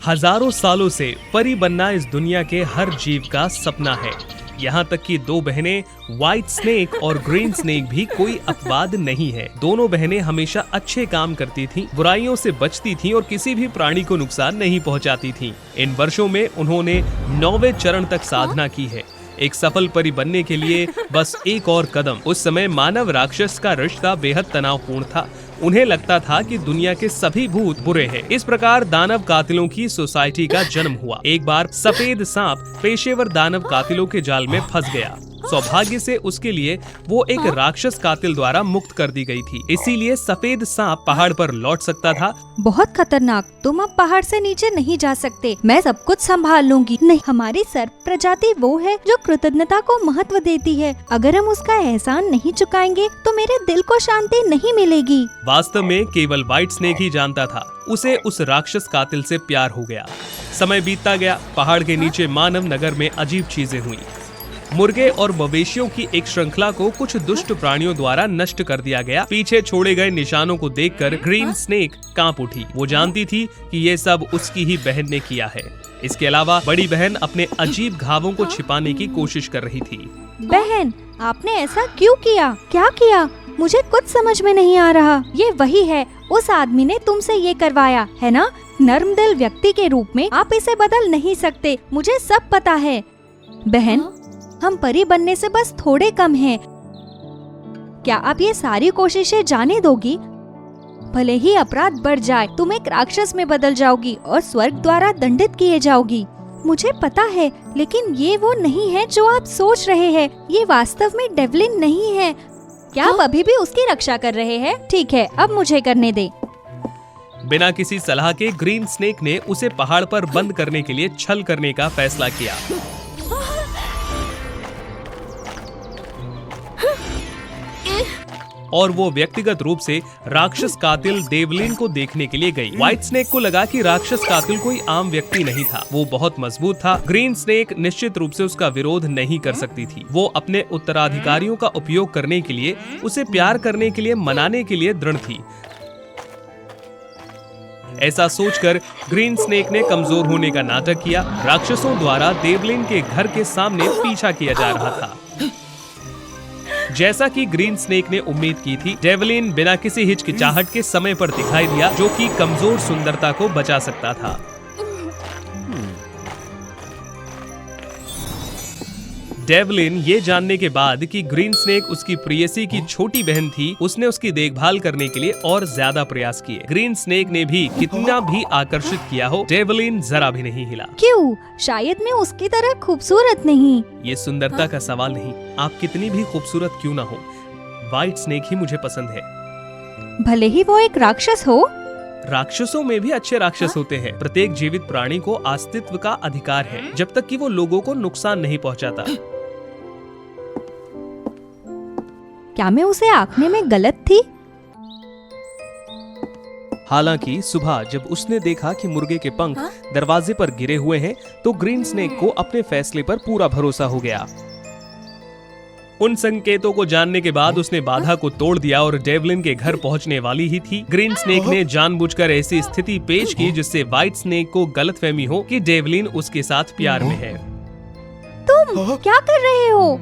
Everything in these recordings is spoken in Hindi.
हजारों सालों से परी बनना इस दुनिया के हर जीव का सपना है। यहाँ तक कि दो बहनें व्हाइट स्नेक और ग्रीन स्नेक भी कोई अपवाद नहीं है। दोनों बहनें हमेशा अच्छे काम करती थीं, बुराइयों से बचती थीं और किसी भी प्राणी को नुकसान नहीं पहुँचाती थीं। इन वर्षों में उन्होंने 9वें चरण तक साधना की है। एक सफल परी बनने के लिए बस एक और कदम। उस समय मानव राक्षस का रिश्ता बेहद तनावपूर्ण था। उन्हें लगता था कि दुनिया के सभी भूत बुरे हैं। इस प्रकार दानव कातिलों की सोसाइटी का जन्म हुआ। एक बार सफेद सांप पेशेवर दानव कातिलों के जाल में फंस गया। सौभाग्य से उसके लिए वो एक राक्षस कातिल द्वारा मुक्त कर दी गई थी, इसीलिए सफेद सांप पहाड़ पर लौट सकता था। बहुत खतरनाक, तुम अब पहाड़ से नीचे नहीं जा सकते, मैं सब कुछ संभाल लूंगी। नहीं, हमारी सर्प प्रजाति वो है जो कृतज्ञता को महत्व देती है। अगर हम उसका एहसान नहीं चुकाएंगे तो मेरे दिल को शांति नहीं मिलेगी। वास्तव में केवल व्हाइट स्नेक ही जानता था, उसे उस राक्षस कातिल से प्यार हो गया। समय बीतता गया। पहाड़ के नीचे मानव नगर में अजीब चीजें हुई। मुर्गे और मवेशियों की एक श्रृंखला को कुछ दुष्ट प्राणियों द्वारा नष्ट कर दिया गया। पीछे छोड़े गए निशानों को देखकर ग्रीन स्नेक कांप उठी। वो जानती थी कि ये सब उसकी ही बहन ने किया है। इसके अलावा बड़ी बहन अपने अजीब घावों को छिपाने की कोशिश कर रही थी। बहन, आपने ऐसा क्यों किया? क्या किया? मुझे कुछ समझ में नहीं आ रहा। ये वही है, उस आदमी ने तुमसे ये करवाया है ना? नर्म दिल व्यक्ति के रूप में आप इसे बदल नहीं सकते, मुझे सब पता है। बहन, हम परी बनने से बस थोड़े कम हैं। क्या आप ये सारी कोशिशें जाने दोगी? भले ही अपराध बढ़ जाए, तुम एक राक्षस में बदल जाओगी और स्वर्ग द्वारा दंडित किए जाओगी। मुझे पता है, लेकिन ये वो नहीं है जो आप सोच रहे हैं। ये वास्तव में डेवलिन नहीं है। क्या आप अभी भी उसकी रक्षा कर रहे हैं? ठीक है, अब मुझे करने दे। बिना किसी सलाह के ग्रीन स्नेक ने उसे पहाड़ पर बंद करने के लिए छल करने का फैसला किया। और वो व्यक्तिगत रूप से राक्षस कातिल डेवलिन को देखने के लिए गई। व्हाइट स्नेक को लगा कि राक्षस कातिल कोई आम व्यक्ति नहीं था, वो बहुत मजबूत था। ग्रीन स्नेक निश्चित रूप से उसका विरोध नहीं कर सकती थी। वो अपने उत्तराधिकारियों का उपयोग करने के लिए, उसे प्यार करने के लिए, मनाने के लिए दृढ़ थी। ऐसा सोचकर ग्रीन स्नेक ने कमजोर होने का नाटक किया। राक्षसों द्वारा डेवलिन के घर के सामने पीछा किया जा रहा था। जैसा कि ग्रीन स्नेक ने उम्मीद की थी, डेवलिन बिना किसी हिचकिचाहट के समय पर दिखाई दिया, जो कि कमजोर सुंदरता को बचा सकता था। डेवलिन ये जानने के बाद कि ग्रीन स्नेक उसकी प्रेयसी की छोटी बहन थी, उसने उसकी देखभाल करने के लिए और ज्यादा प्रयास किए। ग्रीन स्नेक ने भी कितना भी आकर्षित किया हो, डेवलिन जरा भी नहीं हिला। क्यों? शायद मैं उसकी तरह खूबसूरत नहीं। ये सुंदरता का सवाल नहीं, आप कितनी भी खूबसूरत क्यों ना हो, व्हाइट स्नेक ही मुझे पसंद है। भले ही वो एक राक्षस हो। राक्षसों में भी अच्छे राक्षस होते हैं। प्रत्येक जीवित प्राणी को अस्तित्व का अधिकार है, जब तक कि वो लोगों को नुकसान नहीं पहुंचाता। क्या मैं उसे आंकने में गलत थी? हालांकि सुबह जब उसने देखा कि मुर्गे के पंख दरवाजे पर गिरे हुए हैं, तो ग्रीन स्नेक को अपने फैसले पर पूरा भरोसा हो गया। उन संकेतों को जानने के बाद उसने बाधा को तोड़ दिया और डेवलिन के घर पहुंचने वाली ही थी। ग्रीन स्नेक ने जानबूझकर ऐसी स्थिति पेश की जिससे व्हाइट स्नेक को गलतफहमी हो कि डेवलिन उसके साथ प्यार में है। तुम क्या कर रहे हो?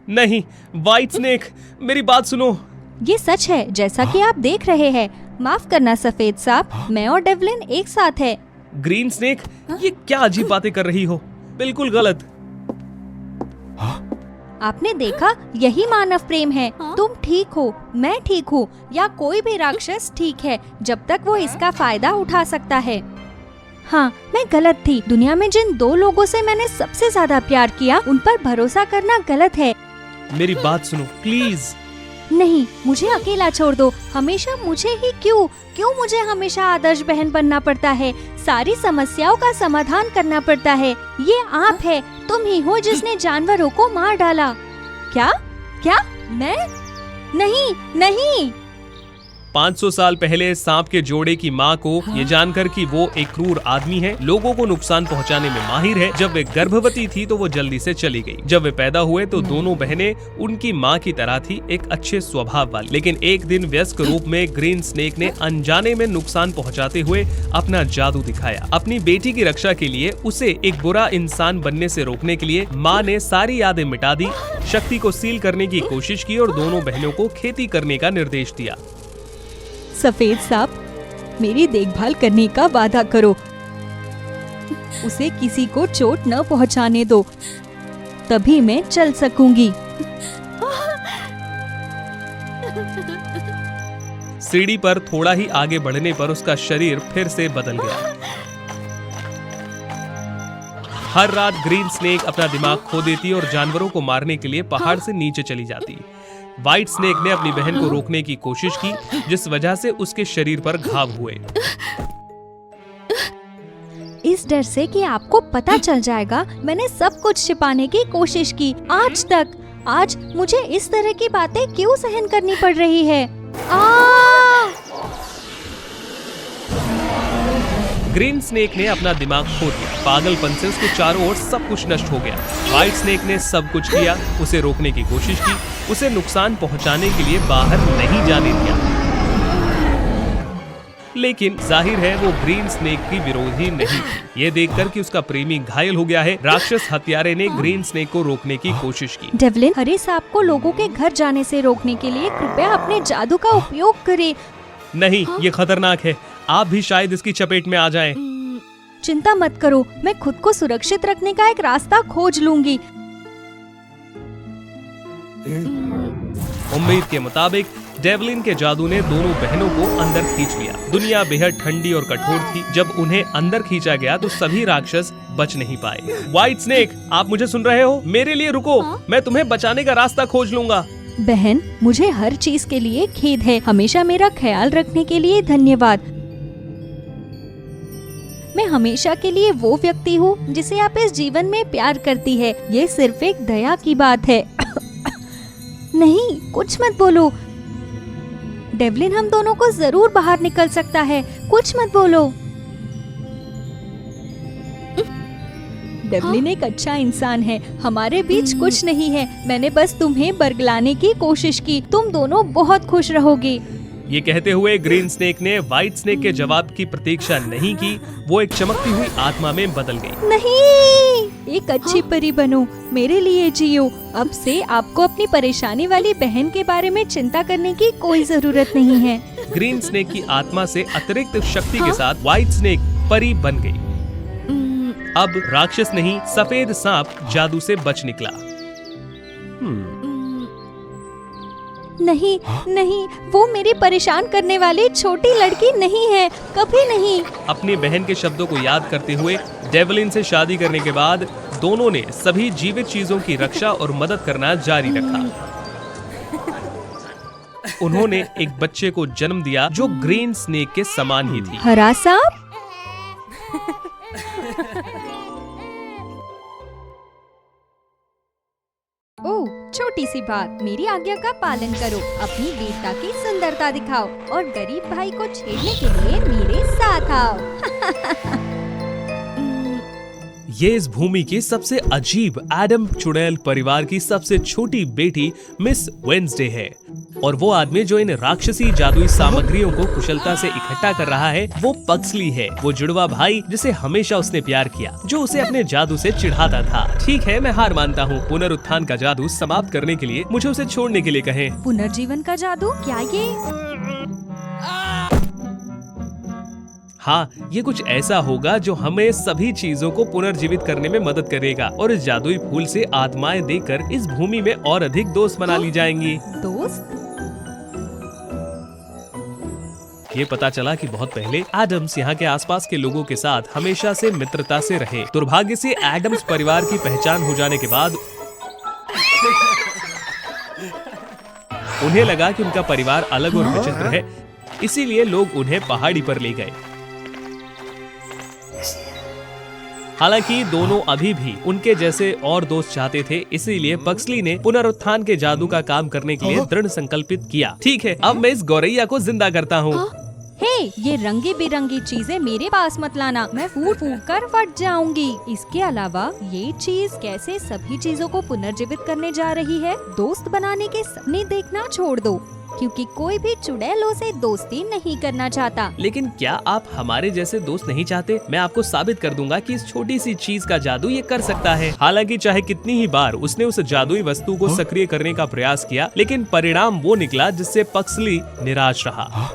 नहीं, व्हाइट स्नेक, मेरी बात सुनो। ये सच है, जैसा कि आप देख रहे हैं। माफ करना सफेद सांप, मैं और डेवलिन एक साथ है। ग्रीन स्नेक, ये क्या अजीब बातें कर रही हो? बिल्कुल गलत। आपने देखा, यही मानव प्रेम है। तुम ठीक हो, मैं ठीक हूँ, या कोई भी राक्षस ठीक है, जब तक वो इसका फायदा उठा सकता है। हाँ, मैं गलत थी। दुनिया में जिन दो लोगों से मैंने सबसे ज्यादा प्यार किया, उन पर भरोसा करना गलत है। मेरी बात सुनो प्लीज। नहीं, मुझे अकेला छोड़ दो। हमेशा मुझे ही क्यों मुझे हमेशा आदर्श बहन बनना पड़ता है? सारी समस्याओं का समाधान करना पड़ता है। ये आप है, तुम ही हो जिसने जानवरों को मार डाला। क्या? मैं? नहीं। 500 साल पहले सांप के जोड़े की माँ को ये जानकर कि वो एक क्रूर आदमी है, लोगों को नुकसान पहुंचाने में माहिर है, जब वे गर्भवती थी तो वो जल्दी से चली गई। जब वे पैदा हुए तो दोनों बहनें उनकी माँ की तरह थी, एक अच्छे स्वभाव वाली। लेकिन एक दिन वयस्क रूप में ग्रीन स्नेक ने अनजाने में नुकसान पहुंचाते हुए अपना जादू दिखाया। अपनी बेटी की रक्षा के लिए उसे एक बुरा इंसान बनने से रोकने के लिए माँ ने सारी यादें मिटा दी, शक्ति को सील करने की कोशिश की और दोनों बहनों को खेती करने का निर्देश दिया। सफेद सांप, मेरी देखभाल करने का वादा करो। उसे किसी को चोट न पहुंचाने दो, तभी मैं चल सकूंगी। सीढ़ी पर थोड़ा ही आगे बढ़ने पर उसका शरीर फिर से बदल गया। हर रात ग्रीन स्नेक अपना दिमाग खो देती और जानवरों को मारने के लिए पहाड़ से नीचे चली जाती। व्हाइट स्नेक ने अपनी बहन को रोकने की कोशिश की, जिस वजह से उसके शरीर पर घाव हुए। इस डर से कि आपको पता चल जाएगा, मैंने सब कुछ छिपाने की कोशिश की आज तक। आज मुझे इस तरह की बातें क्यों सहन करनी पड़ रही है? ग्रीन स्नेक ने अपना दिमाग खो दिया। पागलपन से उसके चारों ओर सब कुछ नष्ट हो गया। व्हाइट स्नेक ने सब कुछ किया, उसे रोकने की कोशिश की, उसे नुकसान पहुंचाने के लिए बाहर नहीं जाने दिया। लेकिन जाहिर है वो ग्रीन स्नेक की विरोधी नहीं थी। ये देखकर कि उसका प्रेमी घायल हो गया है, राक्षस हत्यारे ने ग्रीन स्नेक को रोकने की कोशिश की। डेवलिन, हरे सांप को लोगों के घर जाने से रोकने के लिए कृपया अपने जादू का उपयोग करें। नहीं, ये खतरनाक है। आप भी शायद इसकी चपेट में आ जाएं। चिंता मत करो, मैं खुद को सुरक्षित रखने का एक रास्ता खोज लूंगी। उम्मीद के मुताबिक डेवलिन के जादू ने दोनों बहनों को अंदर खींच लिया। दुनिया बेहद ठंडी और कठोर थी। जब उन्हें अंदर खींचा गया तो सभी राक्षस बच नहीं पाए। व्हाइट स्नेक, आप मुझे सुन रहे हो? मेरे लिए रुको, मैं तुम्हें बचाने का रास्ता खोज लूंगा। बहन, मुझे हर चीज के लिए खेद है। हमेशा मेरा ख्याल रखने के लिए धन्यवाद। मैं हमेशा के लिए वो व्यक्ति हूँ जिसे आप इस जीवन में प्यार करती है। ये सिर्फ एक दया की बात है। नहीं, कुछ मत बोलो। डेवलिन हम दोनों को जरूर बाहर निकल सकता है। कुछ मत बोलो। डेवलिन एक अच्छा इंसान है। हमारे बीच कुछ नहीं है। मैंने बस तुम्हें बरगलाने की कोशिश की। तुम दोनों बहुत खुश रहोगे। ये कहते हुए ग्रीन स्नेक ने व्हाइट स्नेक के जवाब की प्रतीक्षा नहीं की। वो एक चमकती हुई आत्मा में बदल गई। नहीं, एक अच्छी परी बनो, मेरे लिए जियो। अब से आपको अपनी परेशानी वाली बहन के बारे में चिंता करने की कोई जरूरत नहीं है। ग्रीन स्नेक की आत्मा से अतिरिक्त शक्ति के साथ व्हाइट स्नेक परी बन गई। अब राक्षस नहीं, सफेद सांप जादू से बच निकला। नहीं नहीं, वो मेरी परेशान करने वाली छोटी लड़की नहीं है, कभी नहीं। अपनी बहन के शब्दों को याद करते हुए डेवलिन से शादी करने के बाद दोनों ने सभी जीवित चीजों की रक्षा और मदद करना जारी रखा। उन्होंने एक बच्चे को जन्म दिया जो ग्रीन स्नेक के समान ही थी। हरा सांप? ओह, छोटी सी बात, मेरी आज्ञा का पालन करो। अपनी वीरता की सुंदरता दिखाओ और गरीब भाई को छेड़ने के लिए मेरे साथ आओ। ये इस भूमि की सबसे अजीब एडम चुड़ैल परिवार की सबसे छोटी बेटी मिस वेंसडे है। और वो आदमी जो इन राक्षसी जादुई सामग्रियों को कुशलता से इकट्ठा कर रहा है वो पक्सली है, वो जुड़वा भाई जिसे हमेशा उसने प्यार किया, जो उसे अपने जादू से चिढ़ाता था। ठीक है, मैं हार मानता हूँ। पुनरुत्थान का जादू समाप्त करने के लिए मुझे उसे छोड़ने के लिए कहें। पुनर्जीवन का जादू? क्या ये? हाँ, ये कुछ ऐसा होगा जो हमें सभी चीजों को पुनर्जीवित करने में मदद करेगा और इस जादुई फूल से आत्माएं देकर इस भूमि में और अधिक दोस्त बना ली जाएंगी। दोस्त? ये पता चला कि बहुत पहले एडम्स यहाँ के आसपास के लोगों के साथ हमेशा से मित्रता से रहे। दुर्भाग्य से एडम्स परिवार की पहचान हो जाने के बाद उन्हें लगा कि उनका परिवार अलग और विचित्र है, इसीलिए लोग उन्हें पहाड़ी पर ले गए। हालांकि दोनों अभी भी उनके जैसे और दोस्त चाहते थे, इसीलिए पक्सली ने पुनरुत्थान के जादू का काम करने के लिए दृढ़ संकल्पित किया। ठीक है, अब मैं इस गौरैया को जिंदा करता हूँ। हे, ये रंगी बिरंगी चीजें मेरे पास मत लाना, मैं फूट फूट कर फट जाऊंगी। इसके अलावा ये चीज कैसे सभी चीजों को पुनर्जीवित करने जा रही है? दोस्त बनाने के सपने देखना छोड़ दो, क्योंकि कोई भी चुड़ैलों से दोस्ती नहीं करना चाहता। लेकिन क्या आप हमारे जैसे दोस्त नहीं चाहते? मैं आपको साबित कर दूंगा कि इस छोटी सी चीज का जादू ये कर सकता है। हालांकि चाहे कितनी ही बार उसने उस जादुई वस्तु को सक्रिय करने का प्रयास किया, लेकिन परिणाम वो निकला जिससे पक्सली निराश रहा।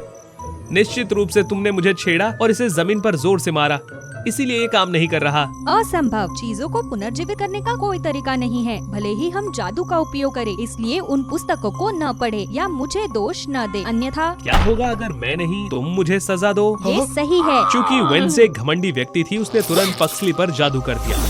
निश्चित रूप से तुमने मुझे छेड़ा और इसे जमीन पर जोर से मारा, इसीलिए ये काम नहीं कर रहा। असंभव, चीजों को पुनर्जीवित करने का कोई तरीका नहीं है। भले ही हम जादू का उपयोग करें, इसलिए उन पुस्तकों को न पढ़े या मुझे दोष न दे, अन्यथा। क्या होगा अगर मैं नहीं, तुम मुझे सजा दो? ये सही है। चूँकि वेंसडे एक घमंडी व्यक्ति थी, उसने तुरंत पक्सली पर जादू कर दिया।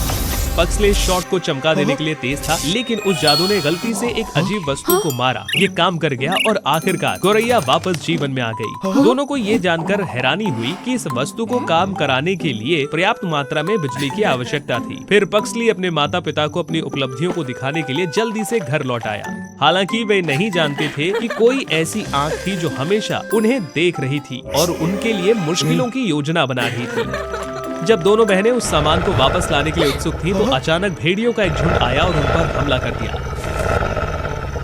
पक्सली शॉट को चमका देने के लिए तेज था, लेकिन उस जादू ने गलती से एक अजीब वस्तु को मारा। ये काम कर गया और आखिरकार गौरैया वापस जीवन में आ गई। दोनों को ये जानकर हैरानी हुई कि इस वस्तु को काम कराने के लिए पर्याप्त मात्रा में बिजली की आवश्यकता थी। फिर पक्सली अपने माता पिता को अपनी उपलब्धियों को दिखाने के लिए जल्दी से घर लौट आया। हालांकि वे नहीं जानते थे कि कोई ऐसी आंख थी जो हमेशा उन्हें देख रही थी और उनके लिए मुश्किलों की योजना बना रही थी। जब दोनों बहनें उस सामान को वापस लाने के लिए उत्सुक थीं, तो अचानक भेड़ियों का एक झुंड आया और उन पर हमला कर दिया।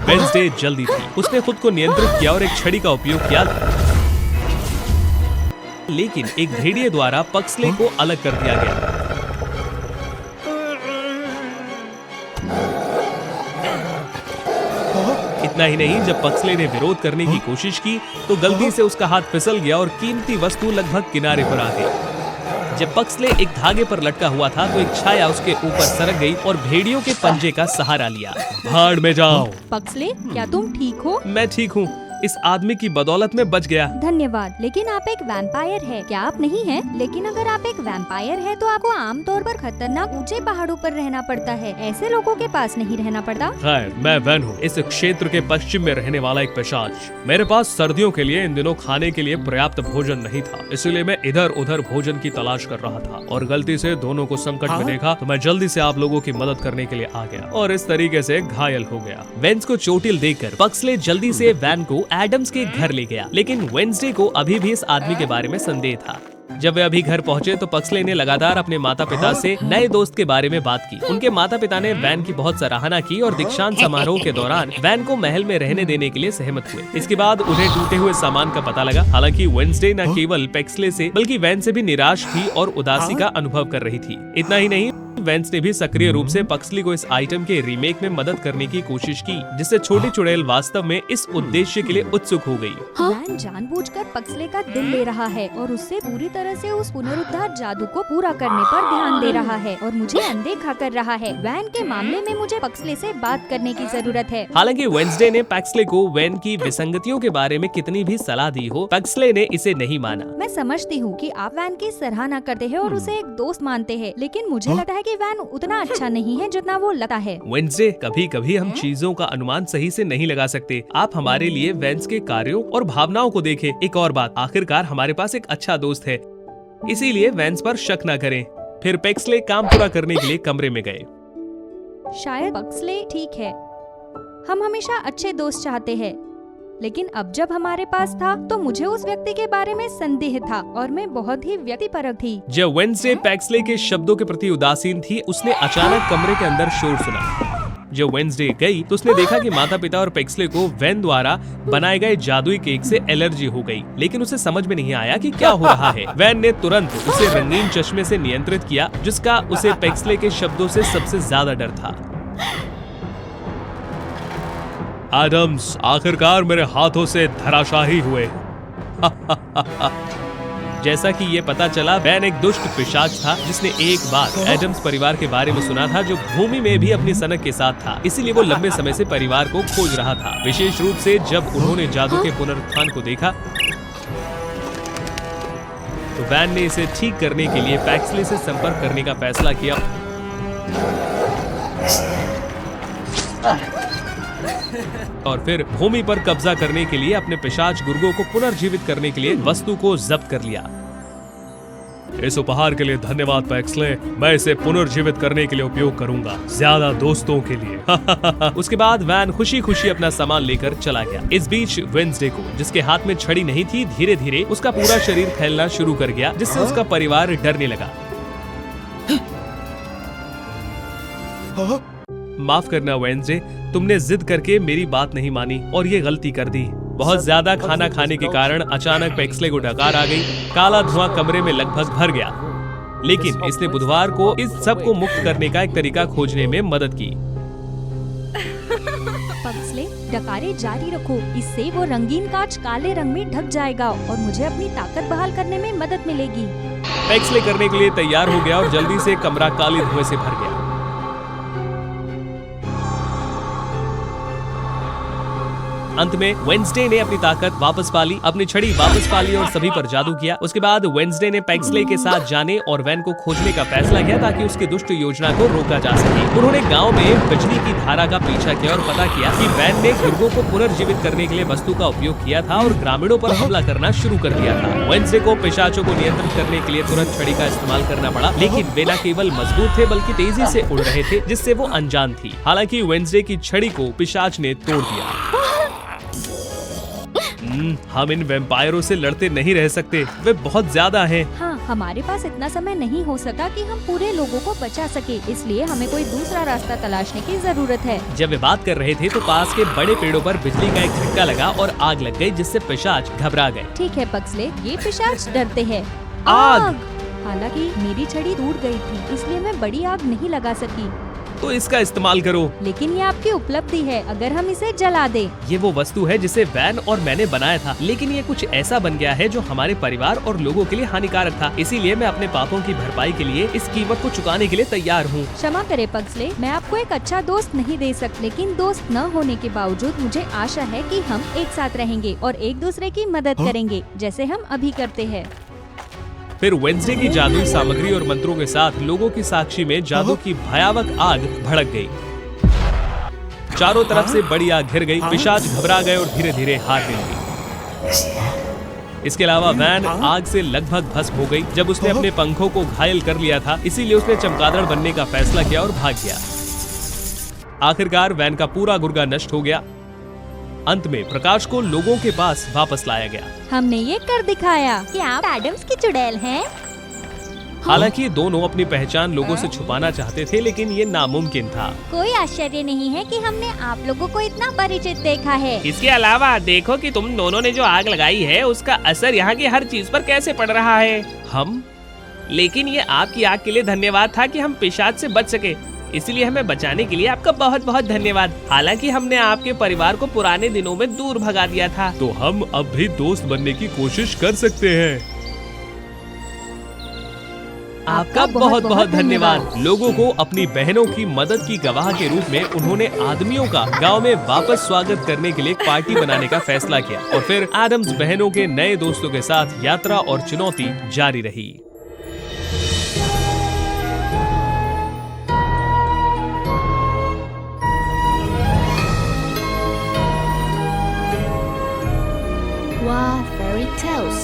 वेंसडे जल्दी थी, उसने खुद को नियंत्रित किया और एक छड़ी का उपयोग किया, लेकिन एक भेड़िए द्वारा पक्सली को अलग कर दिया गया। इतना ही नहीं, जब पक्सली ने विरोध करने की कोशिश की तो गलती से उसका हाथ फिसल गया और कीमती वस्तु लगभग किनारे पर आ गई। जब पक्सली एक धागे पर लटका हुआ था तो एक छाया उसके ऊपर सरक गई और भेड़ियों के पंजे का सहारा लिया। भाड़ में जाओ। पक्सली, क्या तुम ठीक हो? मैं ठीक हूँ, इस आदमी की बदौलत में बच गया। धन्यवाद, लेकिन आप एक वैम्पायर है, क्या आप नहीं हैं? लेकिन अगर आप एक वैम्पायर है तो आपको आमतौर पर खतरनाक ऊंचे पहाड़ों पर रहना पड़ता है, ऐसे लोगों के पास नहीं रहना पड़ता। खैर, मैं वैन हूँ, इस क्षेत्र के पश्चिम में रहने वाला एक पिशाच। मेरे पास सर्दियों के लिए इन दिनों खाने के लिए पर्याप्त भोजन नहीं था, इसलिए मैं इधर उधर भोजन की तलाश कर रहा था और गलती से दोनों को संकट में देखा तो मैं जल्दी से आप लोगों की मदद करने के लिए आ गया और इस तरीके से घायल हो गया। वेंस को चोटिल देखकर पक्सली जल्दी से वैन को एडम्स के घर ले गया, लेकिन वेंसडे को अभी भी इस आदमी के बारे में संदेह था। जब वे अभी घर पहुंचे तो पक्सली ने लगातार अपने माता पिता से नए दोस्त के बारे में बात की। उनके माता पिता ने वैन की बहुत सराहना की और दीक्षांत समारोह के दौरान वैन को महल में रहने देने के लिए सहमत हुए। इसके बाद उन्हें टूटे हुए सामान का पता लगा। हालांकि वेंसडे न केवल पक्सली से बल्कि वैन से भी निराश थी और उदासी का अनुभव कर रही थी। इतना ही नहीं, वेंस ने भी सक्रिय रूप से पक्सली को इस आइटम के रीमेक में मदद करने की कोशिश की, जिससे छोटी चुड़ैल वास्तव में इस उद्देश्य के लिए उत्सुक हो गई। वैन जानबूझकर पक्सली का दिल ले रहा है और उससे पूरी तरह से उस पुनरुद्धार जादू को पूरा करने पर ध्यान दे रहा है और मुझे अनदेखा कर रहा है। वैन के मामले में मुझे पक्सली से बात करने की जरूरत है। हालांकि वेंसडे ने पक्सली को वैन की विसंगतियों के बारे में कितनी भी सलाह दी हो, पक्सली ने इसे नहीं माना। मैं समझती हूँ कि आप वैन की सराहना करते हैं और उसे एक दोस्त मानते हैं, लेकिन मुझे लगता है कि वैन उतना अच्छा नहीं है जितना वो लगता है। वेंसडे, कभी कभी हम चीजों का अनुमान सही से नहीं लगा सकते। आप हमारे लिए वेंस के कार्यों और भावनाओं को देखें। एक और बात, आखिरकार हमारे पास एक अच्छा दोस्त है, इसीलिए वेंस पर शक न करें। फिर पक्सली काम पूरा करने के लिए कमरे में गए। शायद पक्सली ठीक है, हम हमेशा अच्छे दोस्त चाहते हैं, लेकिन अब जब हमारे पास था तो मुझे उस व्यक्ति के बारे में संदेह था और मैं बहुत ही व्यक्तिपरक थी। जब वेंसडे पक्सली के शब्दों के प्रति उदासीन थी, उसने अचानक कमरे के अंदर शोर सुना। जब वेंसडे गई तो उसने देखा कि माता पिता और पक्सली को वैन द्वारा बनाए गए जादुई केक से एलर्जी हो गई, लेकिन उसे समझ में नहीं आया कि क्या हो रहा है। वैन ने तुरंत उसे रंगीन चश्मे से नियंत्रित किया, जिसका उसे पक्सली के शब्दों से सबसे ज्यादा डर था। एडम्स आखिरकार मेरे हाथों से धराशाही हुए। जैसा कि ये पता चला, वैन एक दुष्ट पिशाच था जिसने एक बार एडम्स परिवार के बारे में सुना था, जो भूमि में भी अपनी सनक के साथ था। इसीलिए वो लंबे समय से परिवार को खोज रहा था। विशेष रूप से जब उन्होंने जादू के पुनरुत्थान को देखा तो वैन ने इसे ठीक करने के लिए पक्सली से संपर्क करने का फैसला किया और फिर भूमि पर कब्जा करने के लिए अपने पिशाच गुर्गों को पुनर्जीवित करने के लिए वस्तु को जब्त कर लिया। इस उपहार के लिए धन्यवाद पैक्सले। मैं इसे पुनर्जीवित करने के लिए उपयोग करूंगा, ज्यादा दोस्तों के लिए। उसके बाद वैन खुशी खुशी अपना सामान लेकर चला गया। इस बीच वेंसडे को, जिसके हाथ में छड़ी नहीं थी, धीरे धीरे उसका पूरा शरीर फैलना शुरू कर गया, जिससे उसका परिवार डरने लगा। माफ करना वेंसडे, तुमने जिद करके मेरी बात नहीं मानी और ये गलती कर दी। बहुत ज्यादा खाना खाने के कारण अचानक पैक्सले को डकार आ गई। काला धुआं कमरे में लगभग भर गया, लेकिन इसने बुधवार को इस सब को मुक्त करने का एक तरीका खोजने में मदद की। पैक्सले, डकारे जारी रखो, इससे वो रंगीन कांच काले रंग में ढक जाएगा और मुझे अपनी ताकत बहाल करने में मदद मिलेगी। पैक्सले करने के लिए तैयार हो गया और जल्दी से कमरा काले धुएं से भर गया। अंत में वेंसडे ने अपनी ताकत वापस पा ली, अपनी छड़ी वापस पा ली और सभी पर जादू किया। उसके बाद वेंसडे ने पैक्सले के साथ जाने और वैन को खोजने का फैसला किया ताकि उसकी दुष्ट योजना को रोका जा सके। उन्होंने गांव में बिजली की धारा का पीछा किया और पता किया कि वैन ने दुर्गों को पुनर्जीवित करने के लिए वस्तु का उपयोग किया था और ग्रामीणों पर हमला करना शुरू कर दिया था। वेंसडे को पिशाचों को नियंत्रित करने के लिए तुरंत छड़ी का इस्तेमाल करना पड़ा, लेकिन वे न केवल मजबूत थे बल्कि तेजी से उड़ रहे थे, जिससे वो अनजान थी। हालांकि वेंसडे की छड़ी को पिशाच ने तोड़ दिया। हम इन वैम्पायरों से लड़ते नहीं रह सकते, वे बहुत ज्यादा हैं। हाँ, हमारे पास इतना समय नहीं हो सका कि हम पूरे लोगों को बचा सके, इसलिए हमें कोई दूसरा रास्ता तलाशने की जरूरत है। जब वे बात कर रहे थे तो पास के बड़े पेड़ों पर बिजली का एक झटका लगा और आग लग गई, जिससे पिशाच घबरा गए। ठीक है पैक्सले, ये पिशाच डरते हैं। आग! हालांकि मेरी छड़ी टूट गई थी, इसलिए मैं बड़ी आग नहीं लगा सकी। तो इसका इस्तेमाल करो। लेकिन ये आपकी उपलब्धि है, अगर हम इसे जला दें। ये वो वस्तु है जिसे वैन और मैंने बनाया था, लेकिन ये कुछ ऐसा बन गया है जो हमारे परिवार और लोगों के लिए हानिकारक था। इसीलिए मैं अपने पापों की भरपाई के लिए इस कीमत को चुकाने के लिए तैयार हूँ। क्षमा करे पैक्सले, मैं आपको एक अच्छा दोस्त नहीं दे सकती, लेकिन दोस्त न होने के बावजूद मुझे आशा है कि हम एक साथ रहेंगे और एक दूसरे की मदद करेंगे, जैसे हम अभी करते हैं। फिर वेंसडे की जादुई सामग्री और मंत्रों के साथ लोगों की साक्षी में जादू की भयावह आग भड़क गई। चारों तरफ से बड़ी आग घिर गई, पिशाच घबरा गए और धीरे धीरे हार गई। इसके अलावा वैन आग से लगभग भस्म हो गई। जब उसने अपने पंखों को घायल कर लिया था, इसीलिए उसने चमगादड़ बनने का फैसला किया और भाग गया। आखिरकार वैन का पूरा गुर्गा नष्ट हो गया। अंत में प्रकाश को लोगों के पास वापस लाया गया। हमने ये कर दिखाया कि आप एडम्स की चुड़ैल हैं। हालांकि दोनों अपनी पहचान लोगों से छुपाना चाहते थे, लेकिन ये नामुमकिन था। कोई आश्चर्य नहीं है कि हमने आप लोगों को इतना परिचित देखा है। इसके अलावा देखो कि तुम दोनों ने जो आग लगाई है उसका असर यहाँ की हर चीज पर कैसे पड़ रहा है। लेकिन ये आपकी आग के लिए धन्यवाद था कि हम पिशाच से बच सके, इसलिए हमें बचाने के लिए आपका बहुत बहुत धन्यवाद। हालांकि हमने आपके परिवार को पुराने दिनों में दूर भगा दिया था। तो हम अब भी दोस्त बनने की कोशिश कर सकते हैं। आपका बहुत बहुत धन्यवाद। लोगों को अपनी बहनों की मदद की गवाह के रूप में उन्होंने आदमियों का गांव में वापस स्वागत करने के लिए एक पार्टी बनाने का फैसला किया और फिर एडम्स बहनों के नए दोस्तों के साथ यात्रा और चुनौती जारी रही। Wow, fairy tales.